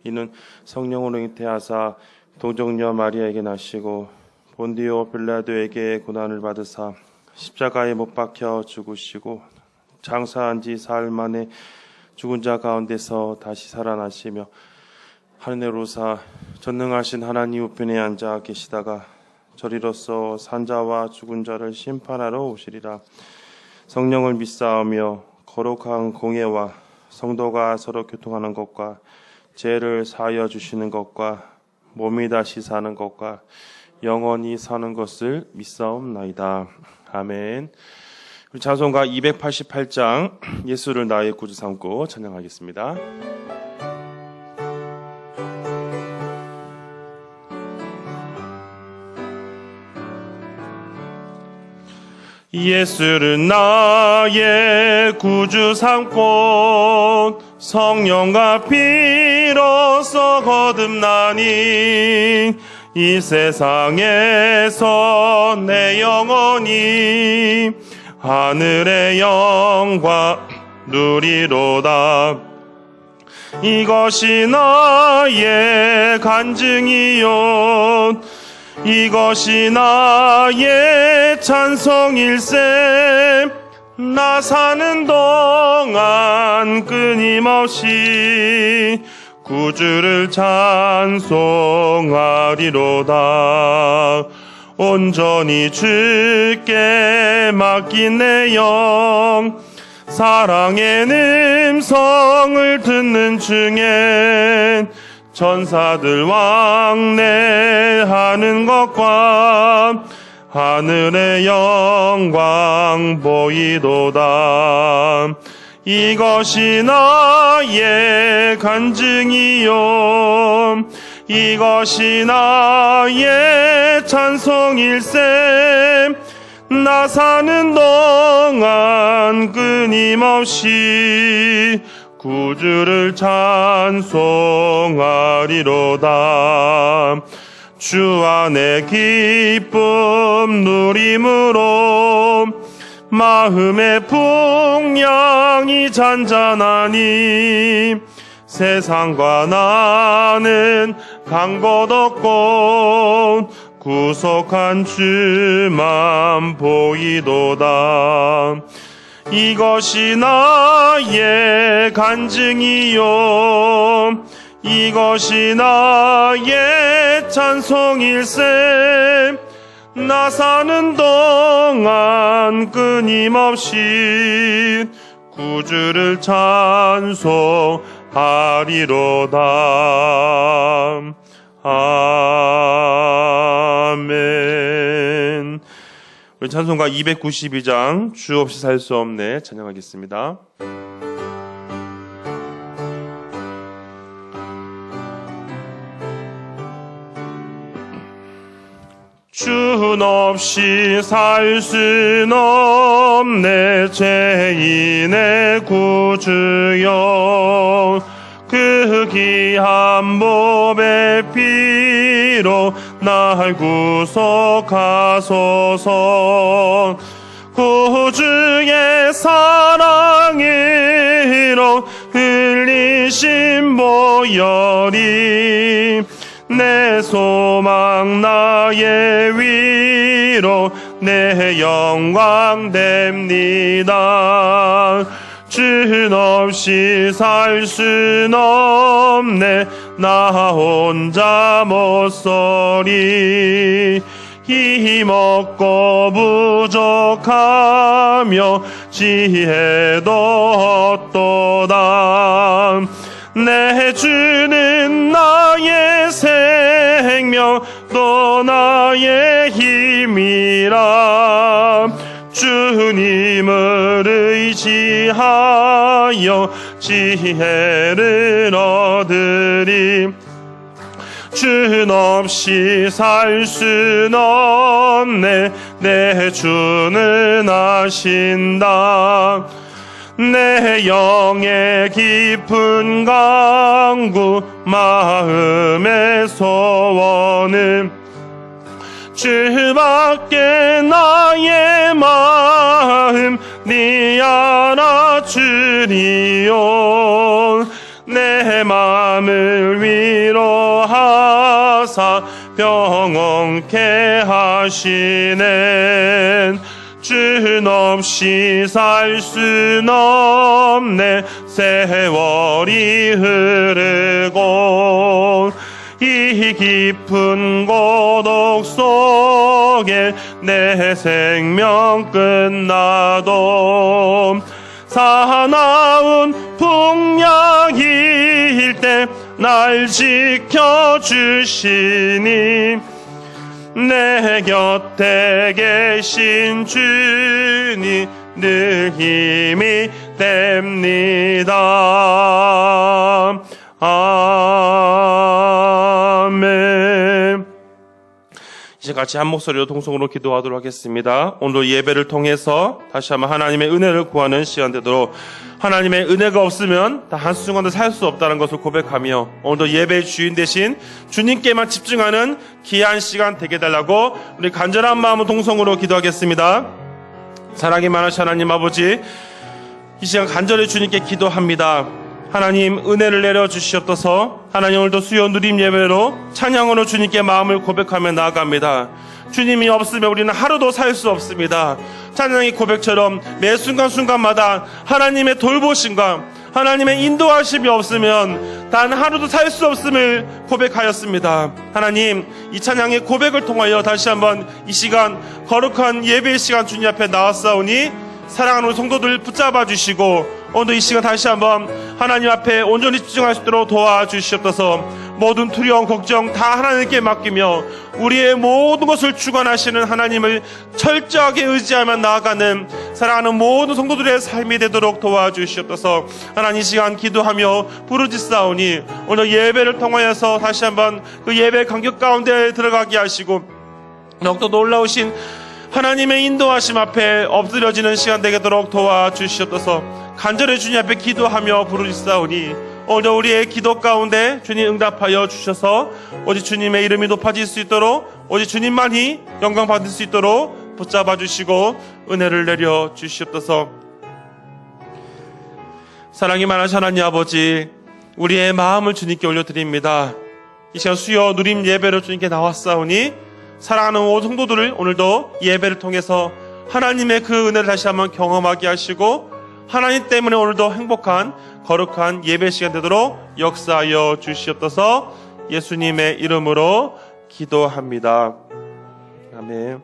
이는 성령으로 잉태하사 동정녀 마리아에게 나시고 본디오 빌라도에게 고난을 받으사 십자가에 못 박혀 죽으시고 장사한 지 사흘 만에 죽은 자 가운데서 다시 살아나시며 하늘에 오르사 전능하신 하나님 우편에 앉아 계시다가 저리로서 산자와 죽은 자를 심판하러 오시리라. 성령을 믿사오며 거룩한 공예와 성도가 서로 교통하는 것과 죄를 사하여 주시는 것과 몸이 다시 사는 것과 영원히 사는 것을 믿사옵나이다. 아멘. 우리 찬송가 288장 예수를 나의 구주 삼고 찬양하겠습니다. 예수를 나의 구주 삼고 성령과 피로써 거듭나니 이 세상에서 내 영혼이 하늘의 영광 누리로다. 이것이 나의 간증이요 이것이 나의 찬송일세. 나 사는 동안 끊임없이 구주를 찬송하리로다. 온전히 주께 맡긴 내 영 사랑의 음성을 듣는 중에 천사들 왕래하는 것과 하늘의 영광 보이도다. 이것이 나의 간증이요 이것이 나의 찬송일세. 나 사는 동안 끊임없이 구주를 찬송하리로다. 주 안에 기쁨 누림으로 마음의 풍랑이 잔잔하니 세상과 나는 간 곳 없고 구속한 주만 보이도다. 이것이 나의 간증이요 이것이 나의 찬송일세. 나 사는 동안 끊임없이 구주를 찬송하리로다. 아멘. 우리 찬송가 292장 주 없이 살 수 없네 찬양하겠습니다. 주 없이 살 순 없네 죄인의 구주여. 그 귀한 몸의 피로 날 구속하소서. 구주의 사랑으로 흘리신 보혈이 내 소망 나의 위로 내 영광 됩니다. 주 없이 살 순 없네 나 혼자 못 서리. 힘없고 부족하며 지혜도 없도다. 내 주는 나의 생명 또 나의 힘이라. 주님을 의지하여 지혜를 얻으리. 주 없이 살 순 없네 내 주는 아신다. 내 영의 깊은 강구 마음의 소원은 주밖에. 나의 마음 네 알아주리요. 내 마음을 마음을 위로하사 평온케 하시네. 준 없이 살 순 없네. 세월이 흐르고 이 깊은 고독 속에 내 생명 끝나도 사나운 풍랑일 때 날 지켜주시니 내 곁에 계신 주님 늘 힘이 됩니다. 아멘. 이제 같이 한 목소리로 통성으로 기도하도록 하겠습니다. 오늘 예배를 통해서 다시 한번 하나님의 은혜를 구하는 시간 되도록, 하나님의 은혜가 없으면 단 한순간도 살 수 없다는 것을 고백하며 오늘도 예배의 주인 되신 주님께만 집중하는 귀한 시간 되게 해달라고 우리 간절한 마음으로 통성으로 기도하겠습니다. 사랑이 많으신 하나님 아버지, 이 시간 간절히 주님께 기도합니다. 하나님 은혜를 내려주시옵소서. 하나님 오늘도 수요 누림 예배로 찬양으로 주님께 마음을 고백하며 나아갑니다. 주님이 없으면 우리는 하루도 살 수 없습니다. 찬양의 고백처럼 매 순간순간마다 하나님의 돌보심과 하나님의 인도하심이 없으면 단 하루도 살 수 없음을 고백하였습니다. 하나님, 이 찬양의 고백을 통하여 다시 한번 이 시간 거룩한 예배의 시간 주님 앞에 나왔사오니 사랑하는 우리 성도들 붙잡아 주시고 오늘 이 시간 다시 한번 하나님 앞에 온전히 집중할 수 있도록 도와주시옵소서. 모든 두려움, 걱정 다 하나님께 맡기며 우리의 모든 것을 주관하시는 하나님을 철저하게 의지하며 나아가는 사랑하는 모든 성도들의 삶이 되도록 도와주시옵소서. 하나님 이 시간 기도하며 부르짖사오니 오늘 예배를 통하여서 다시 한번 그 예배 간격 가운데 들어가게 하시고 더욱더 놀라우신 하나님의 인도하심 앞에 엎드려지는 시간 되도록 도와주시옵소서. 간절히 주님 앞에 기도하며 부르짖사오니 오늘 우리의 기도 가운데 주님 응답하여 주셔서 오직 주님의 이름이 높아질 수 있도록, 오직 주님만이 영광 받을 수 있도록 붙잡아 주시고 은혜를 내려 주시옵소서. 사랑이 많으신 하나님 아버지, 우리의 마음을 주님께 올려드립니다. 이 시간 수요 누림 예배로 주님께 나왔사오니 사랑하는 모든 성도들을 오늘도 예배를 통해서 하나님의 그 은혜를 다시 한번 경험하게 하시고 하나님 때문에 오늘도 행복한 거룩한 예배 시간 되도록 역사하여 주시옵소서. 예수님의 이름으로 기도합니다. 아멘.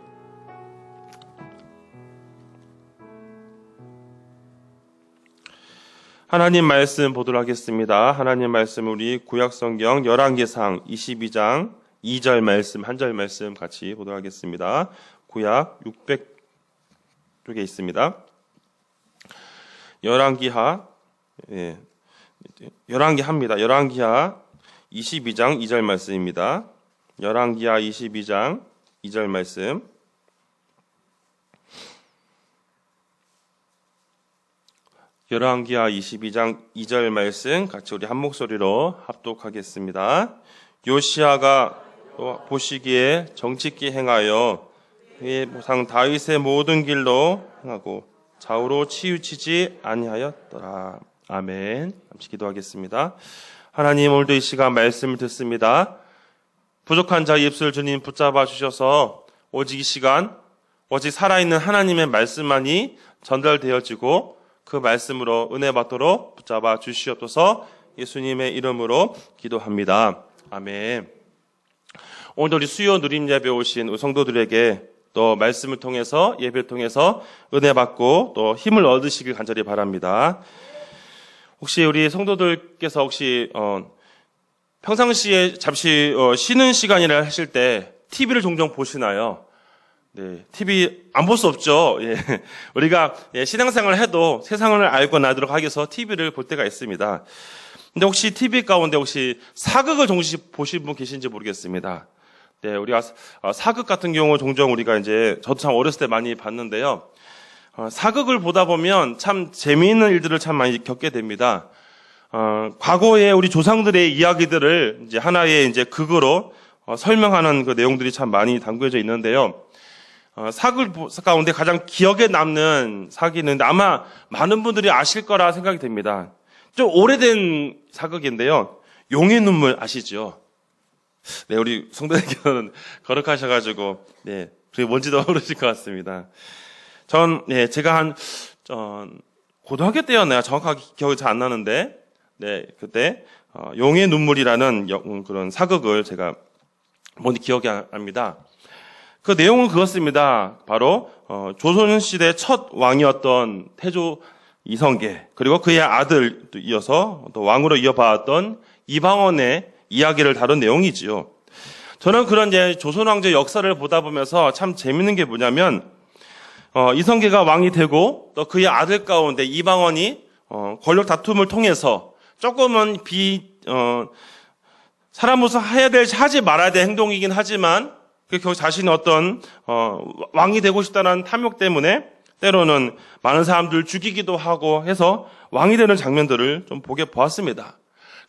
하나님 말씀 보도록 하겠습니다. 하나님 말씀 우리 구약성경 열왕기상 22장 2절 말씀, 한 절 말씀 같이 보도록 하겠습니다. 구약 600쪽에 있습니다. 열왕기하, 열왕기하입니다. 열왕기하 22장 2절 말씀입니다. 열왕기하 22장 2절 말씀. 열왕기하 22장 2절 말씀 같이 우리 한 목소리로 합독하겠습니다. 요시아가 보시기에 정직히 행하여 그의 보상 다윗의 모든 길로 행하고 좌우로 치우치지 아니하였더라. 아멘. 잠시 기도하겠습니다. 하나님, 오늘도 이 시간 말씀을 듣습니다. 부족한 자의 입술 주님 붙잡아 주셔서 오직 이 시간 오직 살아있는 하나님의 말씀만이 전달되어지고 그 말씀으로 은혜 받도록 붙잡아 주시옵소서. 예수님의 이름으로 기도합니다. 아멘. 오늘도 우리 수요 누림 예배 오신 성도들에게 또 말씀을 통해서 예배를 통해서 은혜 받고 또 힘을 얻으시길 간절히 바랍니다. 혹시 우리 성도들께서 혹시 평상시에 잠시 쉬는 시간이라 하실 때 TV를 종종 보시나요? 네, TV 안 볼 수 없죠. 예. 우리가 신앙생활을 해도 세상을 알고 나도록 하기 위해서 TV를 볼 때가 있습니다. 근데 혹시 TV 가운데 혹시 사극을 동시 보신 분 계신지 모르겠습니다. 네, 우리가 사극 같은 경우 종종 우리가 이제 저도 참 어렸을 때 많이 봤는데요. 사극을 보다 보면 참 재미있는 일들을 참 많이 겪게 됩니다. 과거에 우리 조상들의 이야기들을 이제 하나의 이제 극으로 설명하는 그 내용들이 참 많이 담겨져 있는데요. 사극 가운데 가장 기억에 남는 사극은 아마 많은 분들이 아실 거라 생각이 됩니다. 좀 오래된 사극인데요. 용의 눈물 아시죠? 네, 우리 성도님께서는 거룩하셔가지고, 네, 그게 뭔지도 모르실 것 같습니다. 제가 고등학교 때였나요? 정확하게 기억이 잘 안 나는데, 네, 그때, 용의 눈물이라는 그런 사극을 제가 뭔지 기억이 안 납니다. 그 내용은 그렇습니다. 바로, 조선시대 첫 왕이었던 태조 이성계, 그리고 그의 아들 이어서 또 왕으로 이어받았던 이방원의 이야기를 다룬 내용이지요. 저는 그런 조선 왕조 역사를 보다 보면서 참 재밌는 게 뭐냐면, 이성계가 왕이 되고 또 그의 아들 가운데 이방원이 권력 다툼을 통해서 조금은 사람으로서 해야 될, 하지 말아야 될 행동이긴 하지만 결국 자신이 어떤 왕이 되고 싶다는 탐욕 때문에 때로는 많은 사람들을 죽이기도 하고 해서 왕이 되는 장면들을 좀 보게 보았습니다.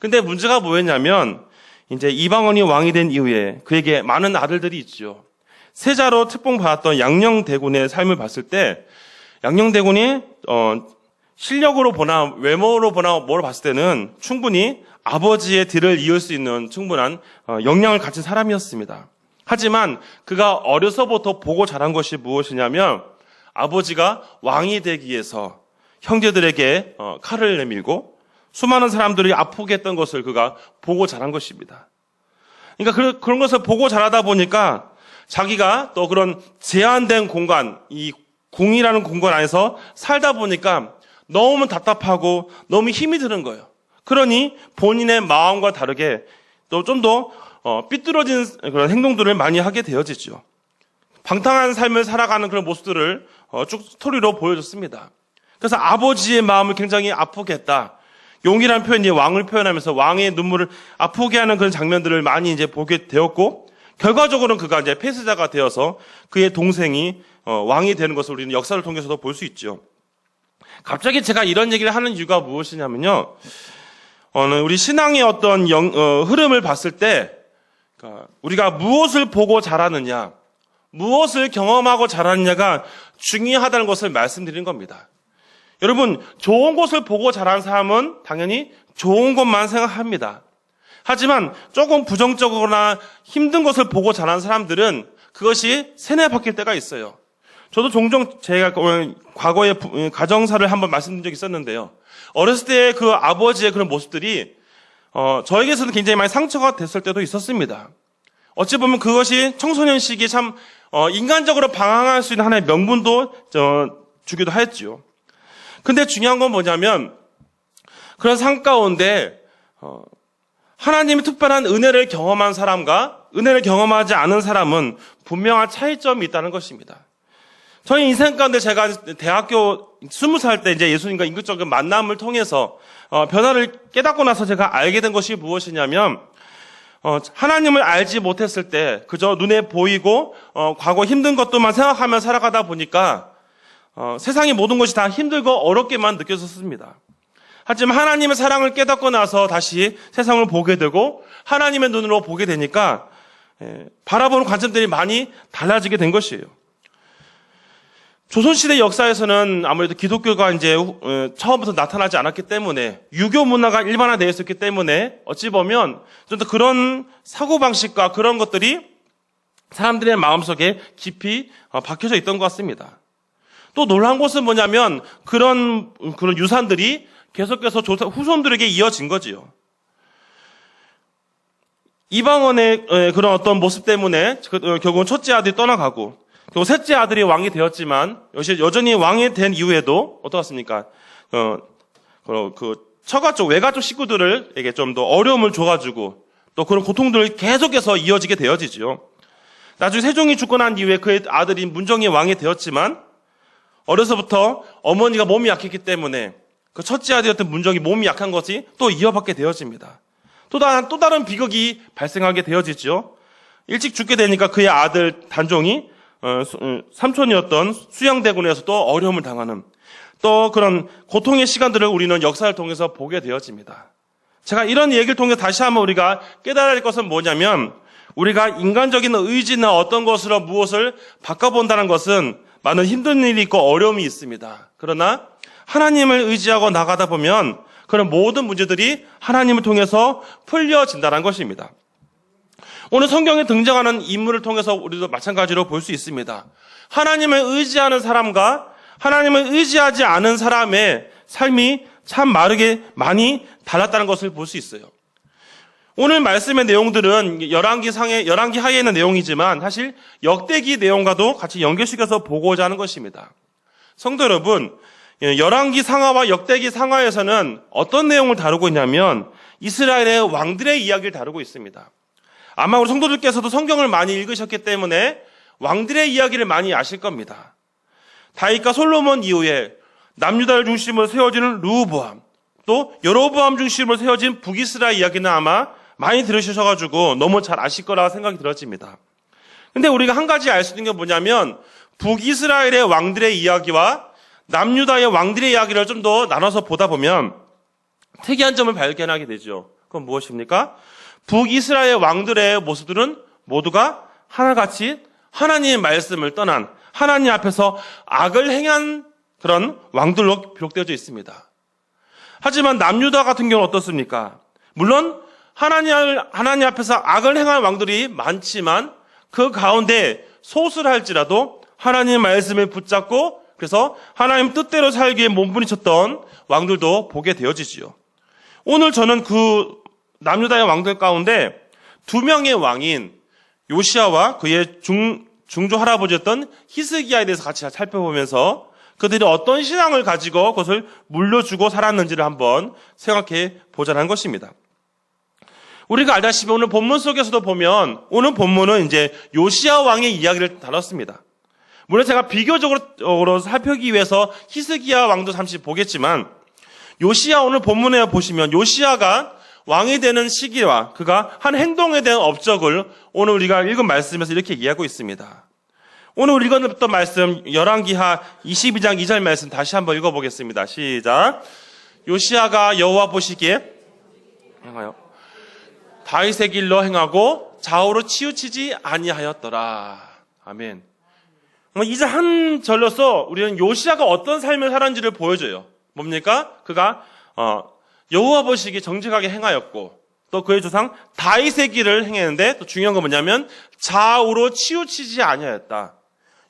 근데 문제가 뭐였냐면 이제 이방원이 왕이 된 이후에 그에게 많은 아들들이 있죠. 세자로 특봉받았던 양녕대군의 삶을 봤을 때 양녕대군이 실력으로 보나 외모로 보나 뭐로 봤을 때는 충분히 아버지의 뒤를 이을 수 있는 충분한 역량을 가진 사람이었습니다. 하지만 그가 어려서부터 보고 자란 것이 무엇이냐면 아버지가 왕이 되기 위해서 형제들에게 칼을 내밀고 수많은 사람들이 아프게 했던 것을 그가 보고 자란 것입니다. 그러니까 그런 것을 보고 자라다 보니까 자기가 또 그런 제한된 공간, 이 궁이라는 공간 안에서 살다 보니까 너무 답답하고 너무 힘이 드는 거예요. 그러니 본인의 마음과 다르게 또 좀 더 삐뚤어진 그런 행동들을 많이 하게 되어지죠. 방탕한 삶을 살아가는 그런 모습들을 쭉 스토리로 보여줬습니다. 그래서 아버지의 마음을 굉장히 아프게 했다. 용이라는 표현이 왕을 표현하면서 왕의 눈물을 아프게 하는 그런 장면들을 많이 이제 보게 되었고, 결과적으로는 그가 이제 폐쇄자가 되어서 그의 동생이 왕이 되는 것을 우리는 역사를 통해서도 볼 수 있죠. 갑자기 제가 이런 얘기를 하는 이유가 무엇이냐면요. 우리 신앙의 어떤 흐름을 봤을 때, 우리가 무엇을 보고 자라느냐, 무엇을 경험하고 자라느냐가 중요하다는 것을 말씀드린 겁니다. 여러분, 좋은 것을 보고 자란 사람은 당연히 좋은 것만 생각합니다. 하지만 조금 부정적으로나 힘든 것을 보고 자란 사람들은 그것이 세뇌바뀔 때가 있어요. 저도 종종 제가 과거에 가정사를 한번 말씀드린 적이 있었는데요. 어렸을 때 그 아버지의 그런 모습들이 저에게서는 굉장히 많이 상처가 됐을 때도 있었습니다. 어찌 보면 그것이 청소년 시기에 참 인간적으로 방황할 수 있는 하나의 명분도 주기도 하였지요. 근데 중요한 건 뭐냐면 그런 삶 가운데 하나님의 특별한 은혜를 경험한 사람과 은혜를 경험하지 않은 사람은 분명한 차이점이 있다는 것입니다. 저희 인생 가운데 제가 대학교 20살 때 이제 예수님과 인격적인 만남을 통해서 변화를 깨닫고 나서 제가 알게 된 것이 무엇이냐면 하나님을 알지 못했을 때 그저 눈에 보이고 과거 힘든 것들만 생각하며 살아가다 보니까 세상의 모든 것이 다 힘들고 어렵게만 느껴졌습니다. 하지만 하나님의 사랑을 깨닫고 나서 다시 세상을 보게 되고 하나님의 눈으로 보게 되니까 바라보는 관점들이 많이 달라지게 된 것이에요. 조선시대 역사에서는 아무래도 기독교가 이제 처음부터 나타나지 않았기 때문에 유교 문화가 일반화되어 있었기 때문에 어찌 보면 좀 더 그런 사고방식과 그런 것들이 사람들의 마음속에 깊이 박혀져 있던 것 같습니다. 또 놀라운 것은 뭐냐면 그런 유산들이 계속해서 후손들에게 이어진 거지요. 이방원의 그런 어떤 모습 때문에 결국은 첫째 아들이 떠나가고 그리고 셋째 아들이 왕이 되었지만 여전히 왕이 된 이후에도 어떻습니까? 처가 쪽 외가 쪽 식구들에게 좀 더 어려움을 줘가지고 또 그런 고통들을 계속해서 이어지게 되어지죠. 나중에 세종이 죽고 난 이후에 그의 아들이 문정이 왕이 되었지만 어려서부터 어머니가 몸이 약했기 때문에 그 첫째 아들이었던 문정이 몸이 약한 것이 또 이어받게 되어집니다. 또 다른 비극이 발생하게 되어지죠. 일찍 죽게 되니까 그의 아들 단종이 삼촌이었던 수양대군에서 또 어려움을 당하는 또 그런 고통의 시간들을 우리는 역사를 통해서 보게 되어집니다. 제가 이런 얘기를 통해 다시 한번 우리가 깨달아야 할 것은 뭐냐면 우리가 인간적인 의지나 어떤 것으로 무엇을 바꿔본다는 것은 많은 힘든 일이 있고 어려움이 있습니다. 그러나 하나님을 의지하고 나가다 보면 그런 모든 문제들이 하나님을 통해서 풀려진다는 것입니다. 오늘 성경에 등장하는 인물을 통해서 우리도 마찬가지로 볼 수 있습니다. 하나님을 의지하는 사람과 하나님을 의지하지 않은 사람의 삶이 참 많이 달랐다는 것을 볼 수 있어요. 오늘 말씀의 내용들은 열왕기 하에 있는 내용이지만 사실 역대기 내용과도 같이 연결시켜서 보고자 하는 것입니다. 성도 여러분, 열왕기 상하와 역대기 상하에서는 어떤 내용을 다루고 있냐면 이스라엘의 왕들의 이야기를 다루고 있습니다. 아마 우리 성도들께서도 성경을 많이 읽으셨기 때문에 왕들의 이야기를 많이 아실 겁니다. 다윗과 솔로몬 이후에 남유다를 중심으로 세워지는 르호보암, 또 여로보암 중심으로 세워진 북이스라엘 이야기는 아마 많이 들으셔가지고 너무 잘 아실 거라 생각이 들어집니다. 근데 우리가 한 가지 알 수 있는 게 뭐냐면 북이스라엘의 왕들의 이야기와 남유다의 왕들의 이야기를 좀 더 나눠서 보다 보면 특이한 점을 발견하게 되죠. 그건 무엇입니까? 북이스라엘 왕들의 모습들은 모두가 하나같이 하나님의 말씀을 떠난 하나님 앞에서 악을 행한 그런 왕들로 기록되어져 있습니다. 하지만 남유다 같은 경우는 어떻습니까? 물론 하나님 앞에서 악을 행한 왕들이 많지만 그 가운데 소수할지라도 하나님의 말씀을 붙잡고 그래서 하나님 뜻대로 살기에 몸부림쳤던 왕들도 보게 되어지지요. 오늘 저는 그 남유다의 왕들 가운데 두 명의 왕인 요시야와 그의 중조 할아버지였던 히스기야에 대해서 같이 살펴보면서 그들이 어떤 신앙을 가지고 그것을 물려주고 살았는지를 한번 생각해 보자는 것입니다. 우리가 알다시피 오늘 본문 속에서도 보면 오늘 본문은 이제 요시야 왕의 이야기를 다뤘습니다. 물론 제가 비교적으로 살펴기 위해서 히스기야 왕도 잠시 보겠지만 요시야 오늘 본문에 보시면 요시야가 왕이 되는 시기와 그가 한 행동에 대한 업적을 오늘 우리가 읽은 말씀에서 이렇게 이해하고 있습니다. 오늘 우리가 읽었던 말씀 열왕기하 22장 2절 말씀 다시 한번 읽어보겠습니다. 시작. 요시야가 여호와 보시기에 행하여 다윗의 길로 행하고 좌우로 치우치지 아니하였더라. 아멘. 이제 한 절로서 우리는 요시야가 어떤 삶을 살았는지를 보여줘요. 뭡니까? 그가 여호와 보시기에 정직하게 행하였고 또 그의 조상 다윗의 길을 행했는데 또 중요한 건 뭐냐면 좌우로 치우치지 아니하였다.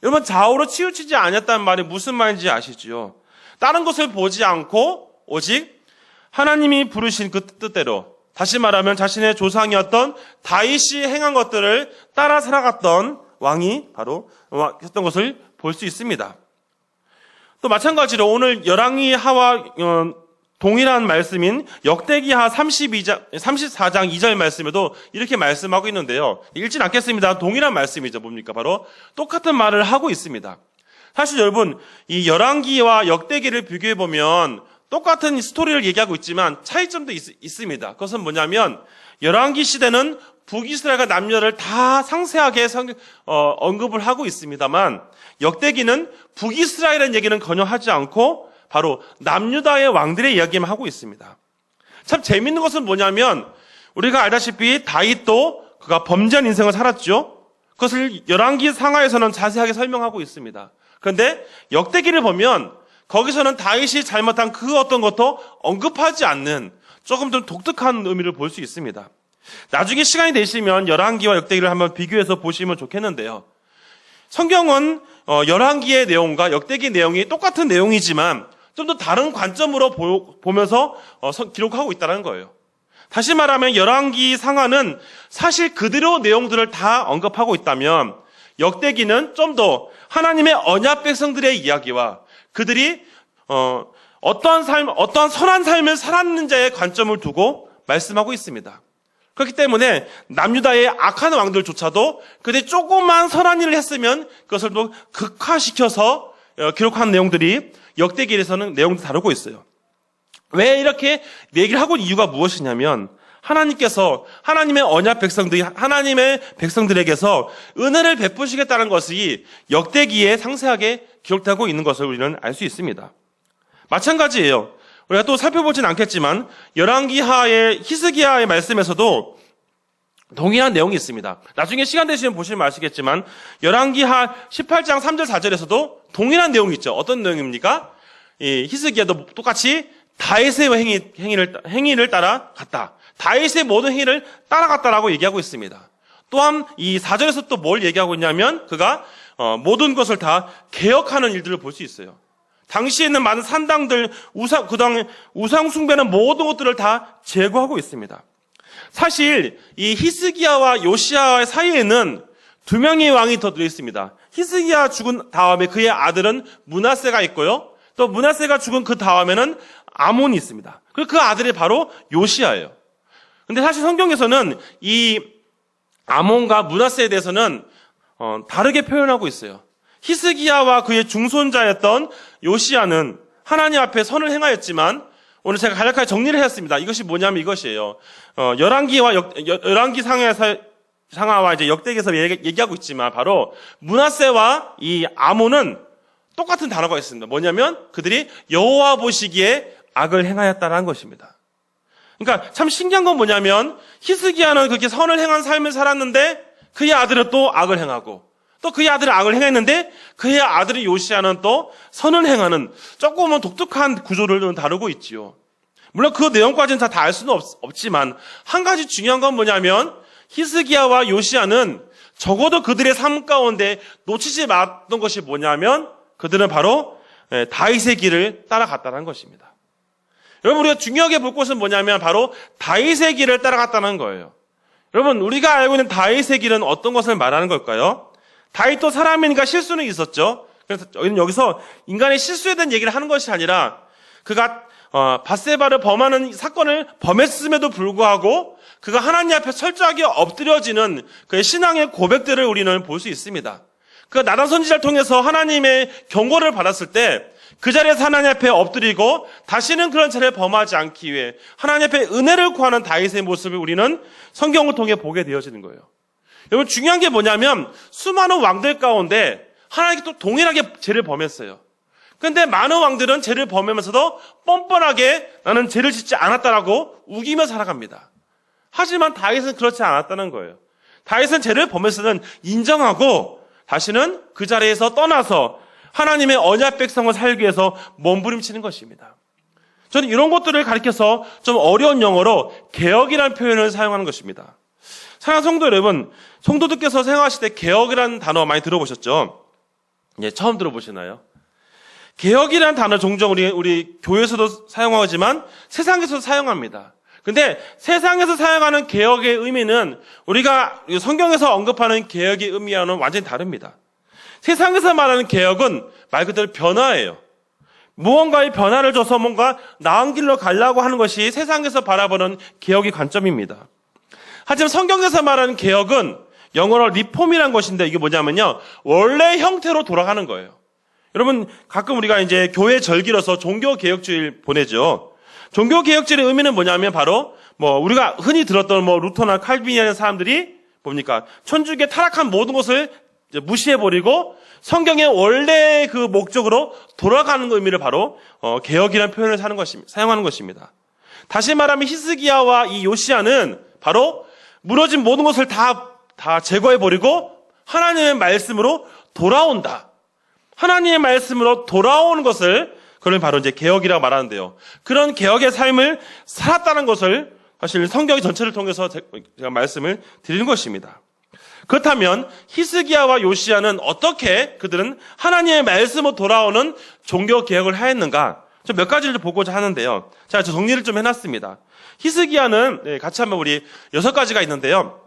여러분 좌우로 치우치지 아니했다는 말이 무슨 말인지 아시죠? 다른 것을 보지 않고 오직 하나님이 부르신 그 뜻대로 다시 말하면 자신의 조상이었던 다윗이 행한 것들을 따라 살아갔던 왕이 바로 했던 것을 볼 수 있습니다. 또 마찬가지로 오늘 열왕기하와 동일한 말씀인 역대기하 34장 2절 말씀에도 이렇게 말씀하고 있는데요. 읽진 않겠습니다. 동일한 말씀이죠. 뭡니까? 바로 똑같은 말을 하고 있습니다. 사실 여러분 이 열왕기와 역대기를 비교해 보면 똑같은 스토리를 얘기하고 있지만 차이점도 있습니다. 그것은 뭐냐면 열왕기 시대는 북이스라엘과 남유다를 다 상세하게 언급을 하고 있습니다만 역대기는 북이스라엘의 얘기는 전혀 하지 않고 바로 남유다의 왕들의 이야기만 하고 있습니다. 참 재밌는 것은 뭐냐면 우리가 알다시피 다윗도 그가 범죄한 인생을 살았죠. 그것을 열왕기 상하에서는 자세하게 설명하고 있습니다. 그런데 역대기를 보면 거기서는 다윗이 잘못한 그 어떤 것도 언급하지 않는 조금 좀 독특한 의미를 볼 수 있습니다. 나중에 시간이 되시면 열왕기와 역대기를 한번 비교해서 보시면 좋겠는데요. 성경은 열왕기의 내용과 역대기 내용이 똑같은 내용이지만 좀 더 다른 관점으로 보면서 기록하고 있다는 거예요. 다시 말하면 열왕기 상하는 사실 그대로 내용들을 다 언급하고 있다면 역대기는 좀 더 하나님의 언약 백성들의 이야기와 그들이 어떠한 선한 삶을 살았는지의 관점을 두고 말씀하고 있습니다. 그렇기 때문에 남유다의 악한 왕들조차도 그들이 조금만 선한 일을 했으면 그것을 또 극화시켜서 기록한 내용들이 역대기에서는 내용도 다루고 있어요. 왜 이렇게 얘기를 하고 있는 이유가 무엇이냐면 하나님께서 하나님의 언약 백성들이 하나님의 백성들에게서 은혜를 베푸시겠다는 것이 역대기에 상세하게 기록되고 있는 것을 우리는 알 수 있습니다. 마찬가지예요. 우리가 또 살펴보진 않겠지만 열왕기하의 히스기야의 말씀에서도 동일한 내용이 있습니다. 나중에 시간 되시면 보시면 아시겠지만 열왕기하 18장 3절 4절에서도 동일한 내용이 있죠. 어떤 내용입니까? 이 히스기야도 똑같이 다윗의 행위를 따라갔다. 다윗의 모든 행위를 따라갔다라고 얘기하고 있습니다. 또한 이 4절에서 또 뭘 얘기하고 있냐면 그가 모든 것을 다 개혁하는 일들을 볼 수 있어요. 당시에 있는 많은 산당들, 우상 숭배는 모든 것들을 다 제거하고 있습니다. 사실 이 히스기야와 요시야 사이에는 두 명의 왕이 더 들어있습니다. 히스기야 죽은 다음에 그의 아들은 므낫세가 있고요. 또 므낫세가 죽은 그 다음에는 아몬이 있습니다. 그리고 그 아들이 바로 요시야예요. 근데 사실 성경에서는 이 아몬과 므낫세에 대해서는 다르게 표현하고 있어요. 히스기야와 그의 중손자였던 요시야는 하나님 앞에 선을 행하였지만 오늘 제가 간략하게 정리를 했습니다. 이것이 뭐냐면 이것이에요. 열왕기 상하와 이제 역대기에서 얘기하고 있지만 바로 므낫세와 이 아몬은 똑같은 단어가 있습니다. 뭐냐면 그들이 여호와 보시기에 악을 행하였다는 것입니다. 그러니까 참 신기한 건 뭐냐면 히스기야는 그렇게 선을 행한 삶을 살았는데 그의 아들은 또 악을 행하고 또 그의 아들은 악을 행했는데 그의 아들이 요시야는 또 선을 행하는 조금은 독특한 구조를 다루고 있지요. 물론 그 내용까지는 다 알 수는 없지만 한 가지 중요한 건 뭐냐면 히스기야와 요시야는 적어도 그들의 삶 가운데 놓치지 말았던 것이 뭐냐면 그들은 바로 다윗의 길을 따라갔다는 것입니다. 여러분 우리가 중요하게 볼 것은 뭐냐면 바로 다윗의 길을 따라갔다는 거예요. 여러분 우리가 알고 있는 다윗의 길은 어떤 것을 말하는 걸까요? 다윗도 사람이니까 실수는 있었죠. 그래서 여기서 인간의 실수에 대한 얘기를 하는 것이 아니라 그가 밧세바를 범하는 사건을 범했음에도 불구하고 그가 하나님 앞에 철저하게 엎드려지는 그의 신앙의 고백들을 우리는 볼 수 있습니다. 그가 나단 선지자를 통해서 하나님의 경고를 받았을 때 그 자리에서 하나님 앞에 엎드리고 다시는 그런 죄를 범하지 않기 위해 하나님 앞에 은혜를 구하는 다윗의 모습을 우리는 성경을 통해 보게 되어지는 거예요. 여러분 중요한 게 뭐냐면 수많은 왕들 가운데 하나님께 또 동일하게 죄를 범했어요. 그런데 많은 왕들은 죄를 범하면서도 뻔뻔하게 나는 죄를 짓지 않았다라고 우기며 살아갑니다. 하지만 다윗은 그렇지 않았다는 거예요. 다윗은 죄를 범했으면 인정하고 다시는 그 자리에서 떠나서 하나님의 언약 백성을 살기 위해서 몸부림치는 것입니다. 저는 이런 것들을 가리켜서 좀 어려운 영어로 개혁이라는 표현을 사용하는 것입니다. 사랑하는 성도 여러분, 성도들께서 생각하실 때 개혁이라는 단어 많이 들어보셨죠? 예, 처음 들어보시나요? 개혁이라는 단어 종종 우리 교회에서도 사용하지만 세상에서도 사용합니다. 근데 세상에서 사용하는 개혁의 의미는 우리가 성경에서 언급하는 개혁의 의미와는 완전히 다릅니다. 세상에서 말하는 개혁은 말 그대로 변화예요. 무언가의 변화를 줘서 뭔가 나은 길로 가려고 하는 것이 세상에서 바라보는 개혁의 관점입니다. 하지만 성경에서 말하는 개혁은 영어로 리폼이라는 것인데 이게 뭐냐면요. 원래 형태로 돌아가는 거예요. 여러분 가끔 우리가 이제 교회 절기로서 종교개혁주일 보내죠. 종교개혁주일의 의미는 뭐냐면 바로 우리가 흔히 들었던 루터나 칼빈이라는 사람들이 뭡니까? 천주교의 타락한 모든 것을 무시해버리고 성경의 원래 그 목적으로 돌아가는 의미를 바로 개혁이라는 표현을 사용하는 것입니다. 다시 말하면 히스기야와 이 요시야는 바로 무너진 모든 것을 다 제거해버리고 하나님의 말씀으로 돌아온다. 하나님의 말씀으로 돌아오는 것을 그걸 바로 이제 개혁이라고 말하는데요. 그런 개혁의 삶을 살았다는 것을 사실 성경 전체를 통해서 제가 말씀을 드리는 것입니다. 그렇다면 히스기야와 요시야는 어떻게 그들은 하나님의 말씀으로 돌아오는 종교 개혁을 하였는가? 좀 몇 가지를 보고자 하는데요. 자, 저 정리를 좀 해놨습니다. 히스기야는 같이 한번 우리 6가지가 있는데요.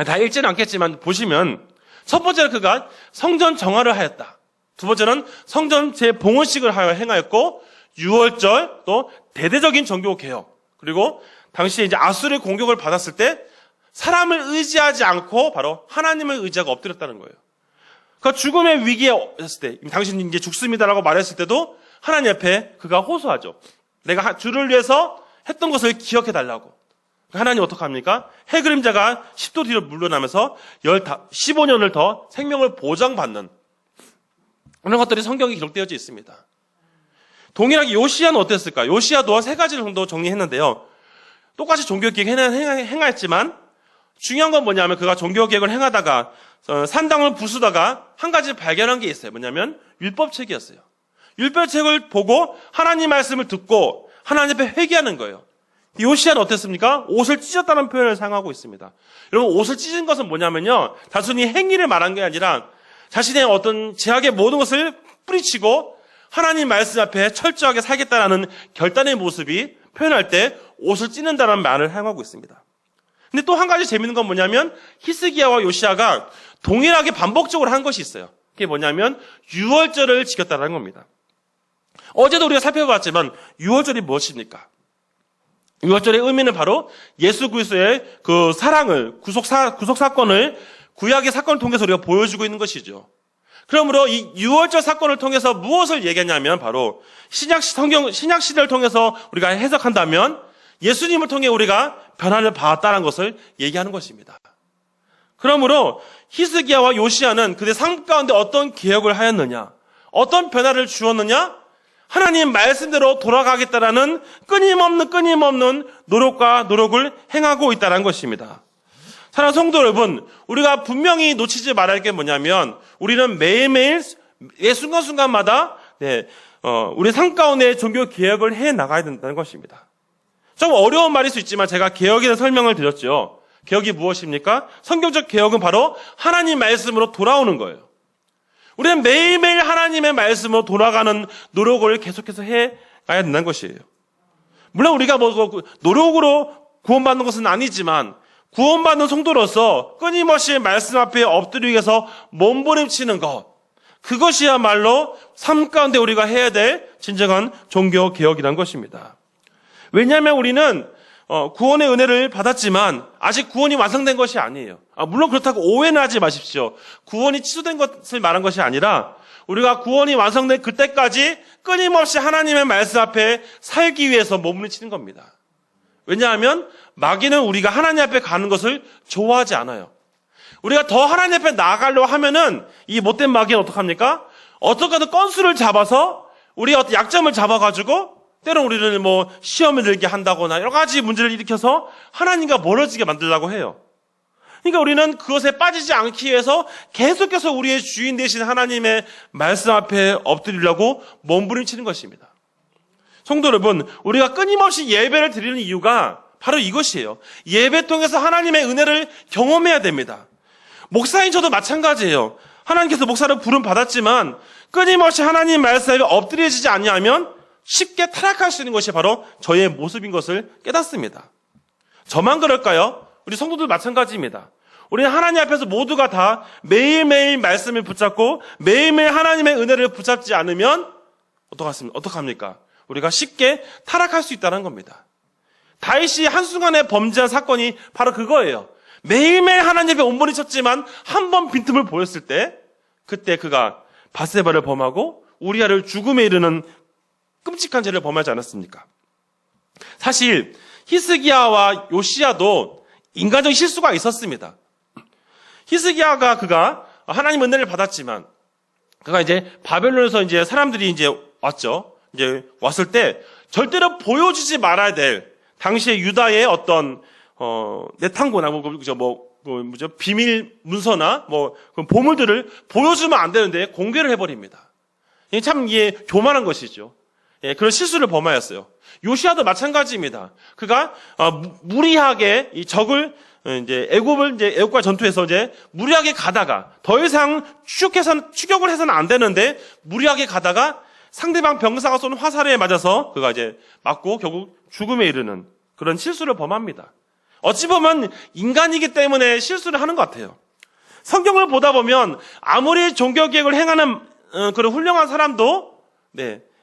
다 읽지는 않겠지만 보시면 첫 번째는 그가 성전 정화를 하였다. 두 번째는 성전 재봉헌식을 행하였고 유월절 또 대대적인 종교 개혁 그리고 당시에 이제 아수르의 공격을 받았을 때 사람을 의지하지 않고 바로 하나님을 의지하고 엎드렸다는 거예요. 그러니까 죽음의 위기에 있을 때 당신이 이제 죽습니다라고 말했을 때도 하나님 앞에 그가 호소하죠. 내가 주를 위해서 했던 것을 기억해달라고. 하나님 어떡합니까? 해 그림자가 10도 뒤로 물러나면서 15년을 더 생명을 보장받는 이런 것들이 성경에 기록되어져 있습니다. 동일하게 요시야는 어땠을까? 요시야도 3가지 정도 정리했는데요. 똑같이 종교개혁 행하였지만 중요한 건 뭐냐면 그가 종교개혁을 행하다가 산당을 부수다가 한 가지 발견한 게 있어요. 뭐냐면 율법책이었어요. 율법책을 보고 하나님 말씀을 듣고 하나님 앞에 회개하는 거예요. 요시야는 어땠습니까? 옷을 찢었다는 표현을 사용하고 있습니다. 여러분, 옷을 찢은 것은 뭐냐면요, 단순히 행위를 말한 게 아니라 자신의 어떤 제약의 모든 것을 뿌리치고 하나님 말씀 앞에 철저하게 살겠다라는 결단의 모습이 표현할 때 옷을 찢는다는 말을 사용하고 있습니다. 근데 또 한 가지 재밌는 건 뭐냐면 히스기야와 요시야가 동일하게 반복적으로 한 것이 있어요. 그게 뭐냐면 유월절을 지켰다는 겁니다. 어제도 우리가 살펴봤지만 유월절이 무엇입니까? 유월절의 의미는 바로 예수 그리스도의 그 사랑을, 구속 사건을 구약의 사건을 통해서 우리가 보여주고 있는 것이죠. 그러므로 이 유월절 사건을 통해서 무엇을 얘기하냐면 바로 신약 시대를 통해서 우리가 해석한다면 예수님을 통해 우리가 변화를 받았다는 것을 얘기하는 것입니다. 그러므로 히스기야와 요시야는 그들의 삶 가운데 어떤 개혁을 하였느냐, 어떤 변화를 주었느냐, 하나님 말씀대로 돌아가겠다라는 끊임없는 노력과 노력을 행하고 있다는 것입니다. 사랑하는 성도 여러분, 우리가 분명히 놓치지 말아야 할 게 뭐냐면 우리는 매일매일 매 순간순간마다 우리 삶 가운데 종교 개혁을 해 나가야 된다는 것입니다. 좀 어려운 말일 수 있지만 제가 개혁에 대한 설명을 드렸죠. 개혁이 무엇입니까? 성경적 개혁은 바로 하나님 말씀으로 돌아오는 거예요. 우리는 매일매일 하나님의 말씀으로 돌아가는 노력을 계속해서 해 가야 된다는 것이에요. 물론 우리가 노력으로 구원받는 것은 아니지만 구원받는 성도로서 끊임없이 말씀 앞에 엎드리기 위해서 몸부림치는 것, 그것이야말로 삶 가운데 우리가 해야 될 진정한 종교 개혁이라는 것입니다. 왜냐하면 우리는 구원의 은혜를 받았지만 아직 구원이 완성된 것이 아니에요. 물론 그렇다고 오해는 하지 마십시오. 구원이 취소된 것을 말한 것이 아니라 우리가 구원이 완성된 그때까지 끊임없이 하나님의 말씀 앞에 살기 위해서 몸부림치는 겁니다. 왜냐하면 마귀는 우리가 하나님 앞에 가는 것을 좋아하지 않아요. 우리가 더 하나님 앞에 나아가려고 하면은 이 못된 마귀는 어떡합니까? 어떻게든 건수를 잡아서 우리의 어떤 약점을 잡아가지고 때론 우리를 시험에 들게 한다거나 여러 가지 문제를 일으켜서 하나님과 멀어지게 만들려고 해요. 그러니까 우리는 그것에 빠지지 않기 위해서 계속해서 우리의 주인 되신 하나님의 말씀 앞에 엎드리려고 몸부림치는 것입니다. 성도 여러분, 우리가 끊임없이 예배를 드리는 이유가 바로 이것이에요. 예배 통해서 하나님의 은혜를 경험해야 됩니다. 목사인 저도 마찬가지예요. 하나님께서 목사를 부름 받았지만 끊임없이 하나님 말씀에 엎드려지지 않냐면 쉽게 타락할 수 있는 것이 바로 저의 모습인 것을 깨닫습니다. 저만 그럴까요? 우리 성도들 마찬가지입니다. 우리는 하나님 앞에서 모두가 다 매일매일 말씀을 붙잡고 매일매일 하나님의 은혜를 붙잡지 않으면 어떡합니까? 우리가 쉽게 타락할 수 있다는 겁니다. 다윗이 한순간에 범죄한 사건이 바로 그거예요. 매일매일 하나님 앞에 온번이쳤지만 한 번 빈틈을 보였을 때 그때 그가 밧세바를 범하고 우리아를 죽음에 이르는 끔찍한 죄를 범하지 않았습니까? 사실 히스기야와 요시야도 인간적인 실수가 있었습니다. 히스기야가 그가 하나님 은혜를 받았지만 그가 이제 바벨론에서 이제 사람들이 이제 왔죠. 이제 왔을 때 절대로 보여주지 말아야 될 당시의 유다의 어떤 내탕고나 비밀 문서나 보물들을 보여주면 안 되는데 공개를 해버립니다. 참 이게 교만한 것이죠. 그런 실수를 범하였어요. 요시야도 마찬가지입니다. 그가 무리하게 이 적을 애굽과 전투에서 이제 무리하게 가다가 더 이상 추격을 해서는 안 되는데 무리하게 가다가 상대방 병사가 쏘는 화살에 맞아서 그가 이제 맞고 결국 죽음에 이르는 그런 실수를 범합니다. 어찌 보면 인간이기 때문에 실수를 하는 것 같아요. 성경을 보다 보면 아무리 종교개혁을 행하는 그런 훌륭한 사람도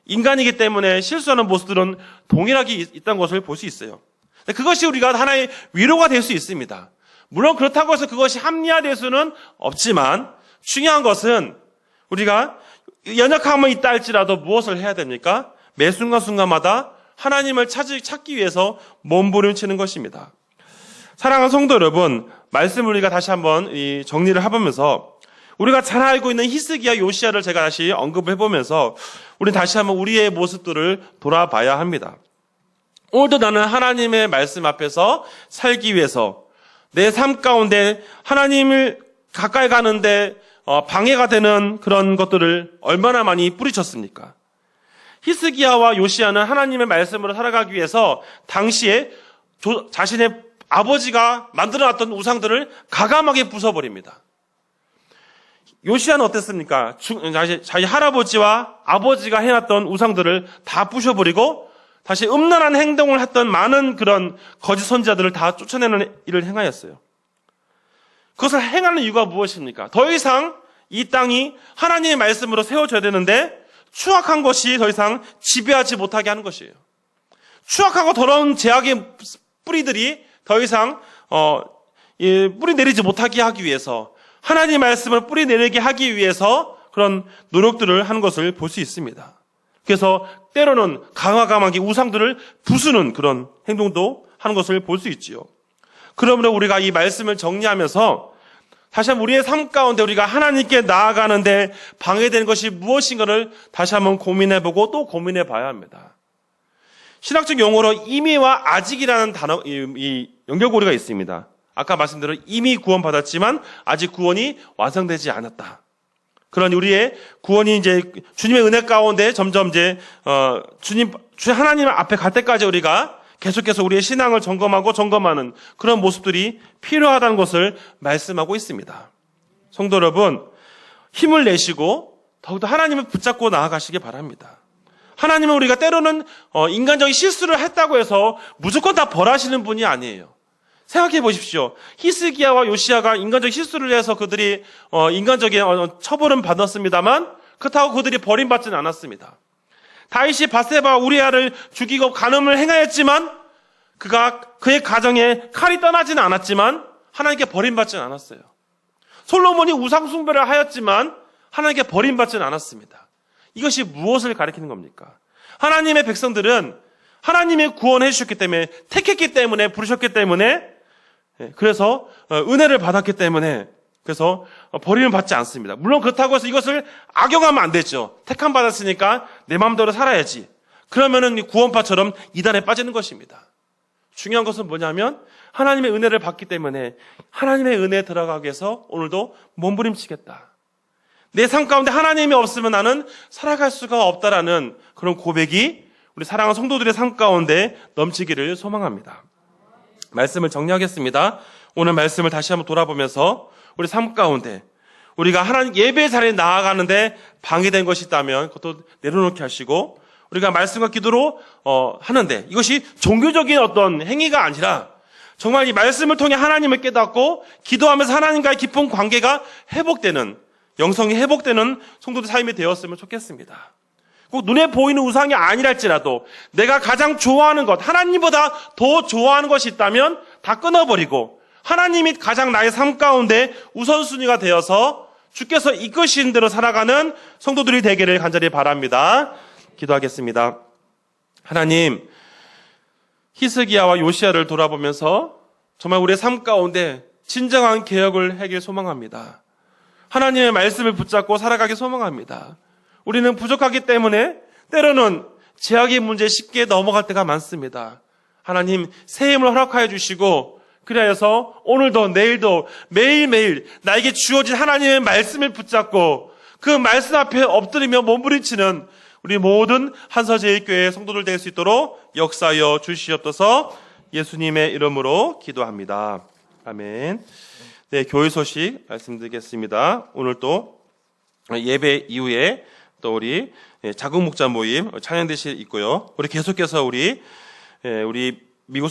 인간이기 때문에 실수하는 모습들은 동일하게 있다는 것을 볼 수 있어요. 그것이 우리가 하나의 위로가 될 수 있습니다. 물론 그렇다고 해서 그것이 합리화될 수는 없지만 중요한 것은 우리가 연약함은 있다 할지라도 무엇을 해야 됩니까? 매 순간순간마다 하나님을 찾기 위해서 몸부림치는 것입니다. 사랑하는 성도 여러분, 말씀을 우리가 다시 한번 정리를 해보면서 우리가 잘 알고 있는 히스기야, 요시야를 제가 다시 언급해보면서 우리는 다시 한번 우리의 모습들을 돌아봐야 합니다. 오늘도 나는 하나님의 말씀 앞에서 살기 위해서 내 삶 가운데 하나님을 가까이 가는데 방해가 되는 그런 것들을 얼마나 많이 뿌리쳤습니까? 히스기야와 요시야는 하나님의 말씀으로 살아가기 위해서 당시에 자신의 아버지가 만들어놨던 우상들을 가감하게 부숴버립니다. 요시야는 어땠습니까? 자기 할아버지와 아버지가 해놨던 우상들을 다 부셔버리고 다시 음란한 행동을 했던 많은 그런 거짓 선지자들을 다 쫓아내는 일을 행하였어요. 그것을 행하는 이유가 무엇입니까? 더 이상 이 땅이 하나님의 말씀으로 세워져야 되는데 추악한 것이 더 이상 지배하지 못하게 하는 것이에요. 추악하고 더러운 죄악의 뿌리들이 더 이상 뿌리 내리지 못하게 하기 위해서, 하나님의 말씀을 뿌리 내리게 하기 위해서 그런 노력들을 하는 것을 볼 수 있습니다. 그래서 때로는 강하게 우상들을 부수는 그런 행동도 하는 것을 볼 수 있지요. 그러므로 우리가 이 말씀을 정리하면서 다시 한번 우리의 삶 가운데 우리가 하나님께 나아가는데 방해되는 것이 무엇인가를 다시 한번 고민해보고 또 고민해봐야 합니다. 신학적 용어로 이미와 아직이라는 단어, 이 연결고리가 있습니다. 아까 말씀드린 이미 구원받았지만 아직 구원이 완성되지 않았다. 그런 우리의 구원이 이제 주님의 은혜 가운데 점점 이제 하나님 앞에 갈 때까지 우리가 계속해서 우리의 신앙을 점검하는 그런 모습들이 필요하다는 것을 말씀하고 있습니다. 성도 여러분, 힘을 내시고 더욱더 하나님을 붙잡고 나아가시기 바랍니다. 하나님은 우리가 때로는 인간적인 실수를 했다고 해서 무조건 다 벌하시는 분이 아니에요. 생각해 보십시오. 히스기야와 요시야가 인간적 실수를 해서 그들이 인간적인 처벌은 받았습니다만 그렇다고 그들이 버림받지는 않았습니다. 다윗이 밧세바와 우리아를 죽이고 간음을 행하였지만 그의 가정에 칼이 떠나지는 않았지만 하나님께 버림받지는 않았어요. 솔로몬이 우상 숭배를 하였지만 하나님께 버림받지는 않았습니다. 이것이 무엇을 가리키는 겁니까? 하나님의 백성들은 하나님이 구원해 주셨기 때문에, 택했기 때문에, 부르셨기 때문에, 그래서 은혜를 받았기 때문에 그래서 버림을 받지 않습니다. 물론 그렇다고 해서 이것을 악용하면 안 되죠. 택함 받았으니까 내 마음대로 살아야지. 그러면은 구원파처럼 이단에 빠지는 것입니다. 중요한 것은 뭐냐면 하나님의 은혜를 받기 때문에 하나님의 은혜에 들어가기 위해서 오늘도 몸부림치겠다. 내 삶 가운데 하나님이 없으면 나는 살아갈 수가 없다라는 그런 고백이 우리 사랑하는 성도들의 삶 가운데 넘치기를 소망합니다. 말씀을 정리하겠습니다. 오늘 말씀을 다시 한번 돌아보면서 우리 삶 가운데 우리가 하나님 예배 자리에 나아가는데 방해된 것이 있다면 그것도 내려놓게 하시고, 우리가 말씀과 기도로 하는데 이것이 종교적인 어떤 행위가 아니라 정말 이 말씀을 통해 하나님을 깨닫고 기도하면서 하나님과의 깊은 관계가 회복되는, 영성이 회복되는 성도들 삶이 되었으면 좋겠습니다. 꼭 눈에 보이는 우상이 아니랄지라도 내가 가장 좋아하는 것, 하나님보다 더 좋아하는 것이 있다면 다 끊어버리고 하나님이 가장 나의 삶 가운데 우선순위가 되어서 주께서 이끄시는 대로 살아가는 성도들이 되기를 간절히 바랍니다. 기도하겠습니다. 하나님, 히스기야와 요시야를 돌아보면서 정말 우리의 삶 가운데 진정한 개혁을 하길 소망합니다. 하나님의 말씀을 붙잡고 살아가길 소망합니다. 우리는 부족하기 때문에 때로는 죄악의 문제에 쉽게 넘어갈 때가 많습니다. 하나님, 새 힘을 허락하여 주시고 그래서 오늘도 내일도 매일매일 나에게 주어진 하나님의 말씀을 붙잡고 그 말씀 앞에 엎드리며 몸부림치는 우리 모든 한서제일교회 성도들 될 수 있도록 역사하여 주시옵소서. 예수님의 이름으로 기도합니다. 아멘. 네, 교회 소식 말씀드리겠습니다. 오늘 또 예배 이후에 또 우리 자국 목자 모임 찬양대실 있고요. 우리 계속해서 우리 미국